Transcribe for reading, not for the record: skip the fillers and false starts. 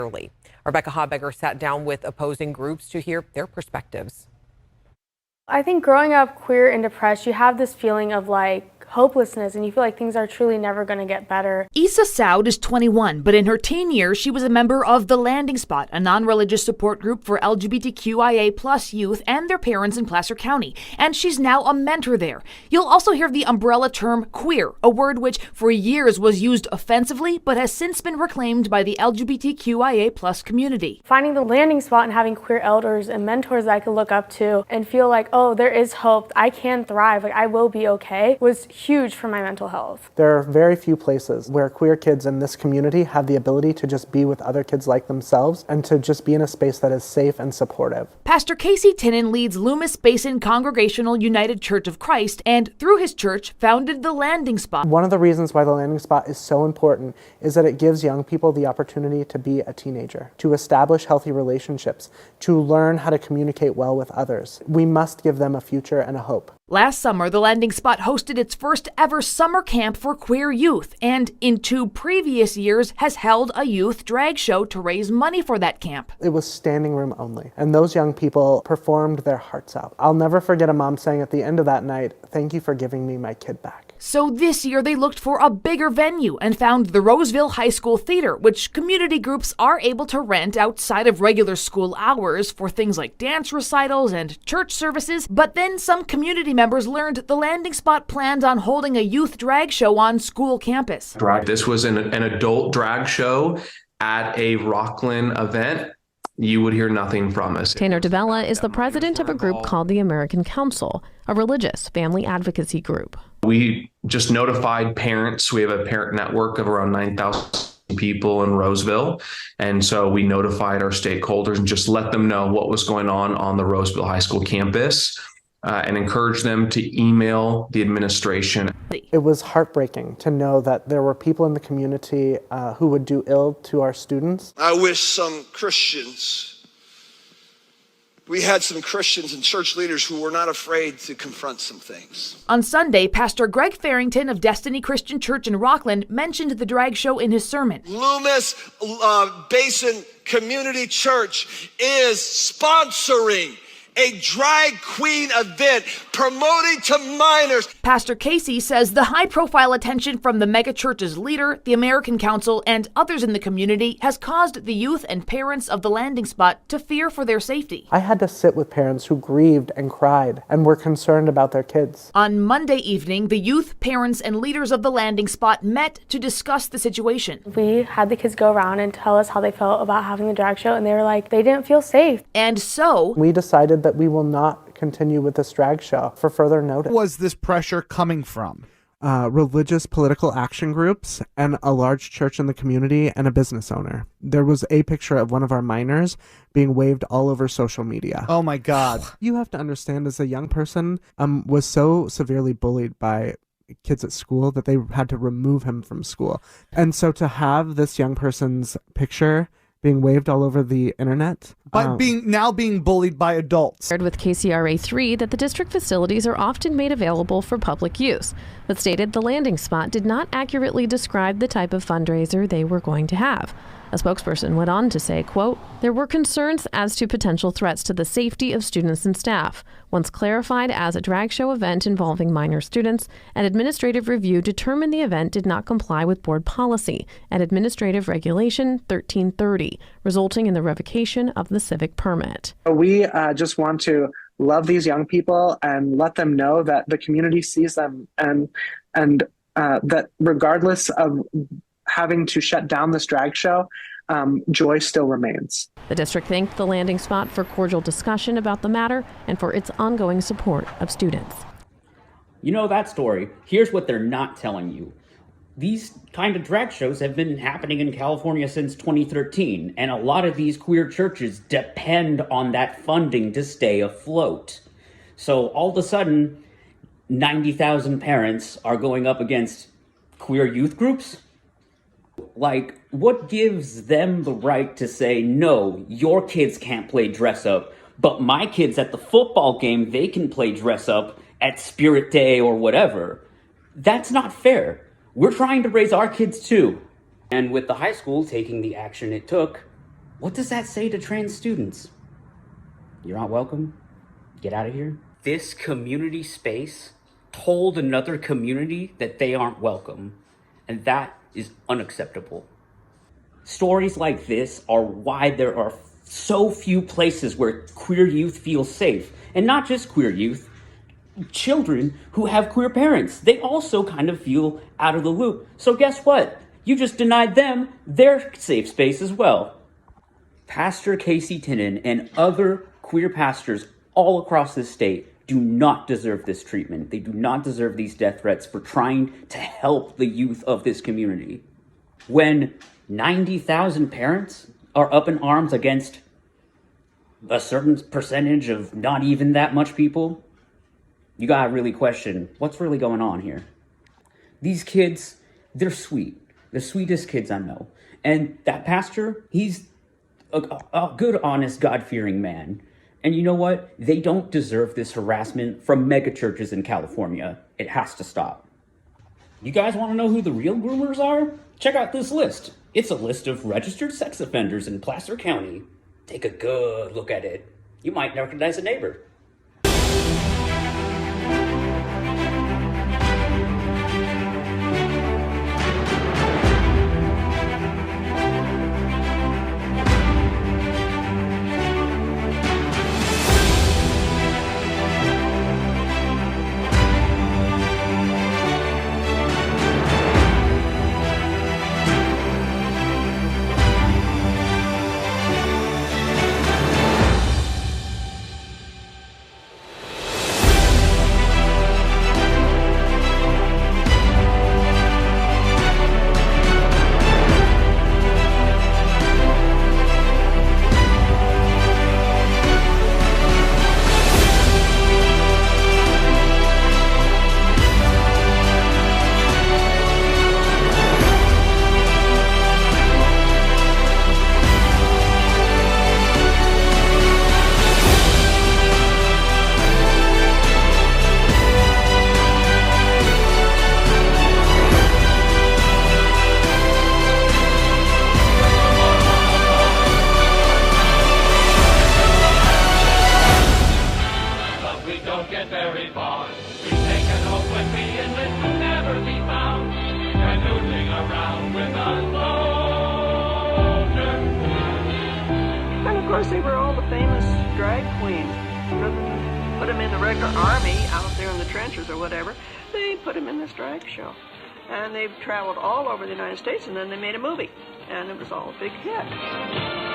early. Rebecca Habegger sat down with opposing groups to hear their perspectives. I think growing up queer and depressed, you have this feeling of like hopelessness and you feel like things are truly never going to get better. Issa Soud is 21, but in her teen years, she was a member of The Landing Spot, a non-religious support group for LGBTQIA plus youth and their parents in Placer County, and she's now a mentor there. You'll also hear the umbrella term queer, a word which for years was used offensively, but has since been reclaimed by the LGBTQIA plus community. Finding The Landing Spot and having queer elders and mentors that I could look up to and feel like, oh, there is hope, I can thrive, like I will be okay, was huge for my mental health. There are very few places where queer kids in this community have the ability to just be with other kids like themselves and to just be in a space that is safe and supportive. Pastor Casey Tinnen leads Loomis Basin Congregational United Church of Christ and, through his church, founded The Landing Spot. One of the reasons why The Landing Spot is so important is that it gives young people the opportunity to be a teenager, to establish healthy relationships, to learn how to communicate well with others. We must give them a future and a hope. Last summer, The Landing Spot hosted its first ever summer camp for queer youth, and in 2 previous years has held a youth drag show to raise money for that camp. It was standing room only, and those young people performed their hearts out. I'll never forget a mom saying at the end of that night, "Thank you for giving me my kid back." So this year they looked for a bigger venue and found the Roseville High School Theater, which community groups are able to rent outside of regular school hours for things like dance recitals and church services. But then some community members learned The Landing Spot planned on holding a youth drag show on school campus. This was an adult drag show at a Rockland event. You would hear nothing from us. Tanner DeBella is the president of a group called the American Council, a religious family advocacy group. We just notified parents. We have a parent network of around 9,000 people in Roseville. And so we notified our stakeholders and just let them know what was going on the Roseville High School campus. And encourage them to email the administration. It was heartbreaking to know that there were people in the community who would do ill to our students. I wish we had some Christians and church leaders who were not afraid to confront some things. On Sunday, Pastor Greg Farrington of Destiny Christian Church in Rockland mentioned the drag show in his sermon. Loomis Basin Community Church is sponsoring a drag queen event promoting to minors. Pastor Casey says the high-profile attention from the megachurch's leader, the American Council, and others in the community has caused the youth and parents of The Landing Spot to fear for their safety. I had to sit with parents who grieved and cried and were concerned about their kids. On Monday evening, the youth, parents, and leaders of The Landing Spot met to discuss the situation. We had the kids go around and tell us how they felt about having the drag show, and they were like, they didn't feel safe. And so we decided that we will not continue with this drag show for further notice. Where was this pressure coming from? Religious political action groups and a large church in the community and a business owner. There was a picture of one of our minors being waved all over social media. Oh my God. You have to understand, as a young person, was so severely bullied by kids at school that they had to remove him from school. And so to have this young person's picture being waved all over the internet. But being bullied by adults. With KCRA3 that the district facilities are often made available for public use, but stated The Landing Spot did not accurately describe the type of fundraiser they were going to have. A spokesperson went on to say, quote, there were concerns as to potential threats to the safety of students and staff. Once clarified as a drag show event involving minor students, an administrative review determined the event did not comply with board policy and Administrative Regulation 1330, resulting in the revocation of the civic permit. We just want to love these young people and let them know that the community sees them and that regardless of having to shut down this drag show, joy still remains. The district thanked The Landing Spot for cordial discussion about the matter and for its ongoing support of students. You know that story. Here's what they're not telling you. These kind of drag shows have been happening in California since 2013, and a lot of these queer churches depend on that funding to stay afloat. So all of a sudden, 90,000 parents are going up against queer youth groups? Like, what gives them the right to say, no, your kids can't play dress up, but my kids at the football game, they can play dress up at Spirit Day or whatever? That's not fair. We're trying to raise our kids too. And with the high school taking the action it took, What does that say to trans students? You're not welcome? Get out of here? This community space told another community that they aren't welcome, and that is unacceptable. Stories like this are why there are so few places where queer youth feel safe, and not just queer youth, children who have queer parents. They also kind of feel out of the loop. So guess what? You just denied them their safe space as well. Pastor Casey Tinnen and other queer pastors all across this state do not deserve this treatment. They do not deserve these death threats for trying to help the youth of this community. When 90,000 parents are up in arms against a certain percentage of not even that much people, you gotta really question what's really going on here. These kids, they're sweet. The sweetest kids I know. And that pastor, he's a good, honest, God-fearing man. And you know what? They don't deserve this harassment from megachurches in California. It has to stop. You guys want to know who the real groomers are? Check out this list. It's a list of registered sex offenders in Placer County. Take a good look at it. You might recognize a neighbor. They were all the famous drag queens. Rather than put them in the regular army out there in the trenches or whatever, they put them in this drag show. And they've traveled all over the United States, and then they made a movie. And it was all a big hit.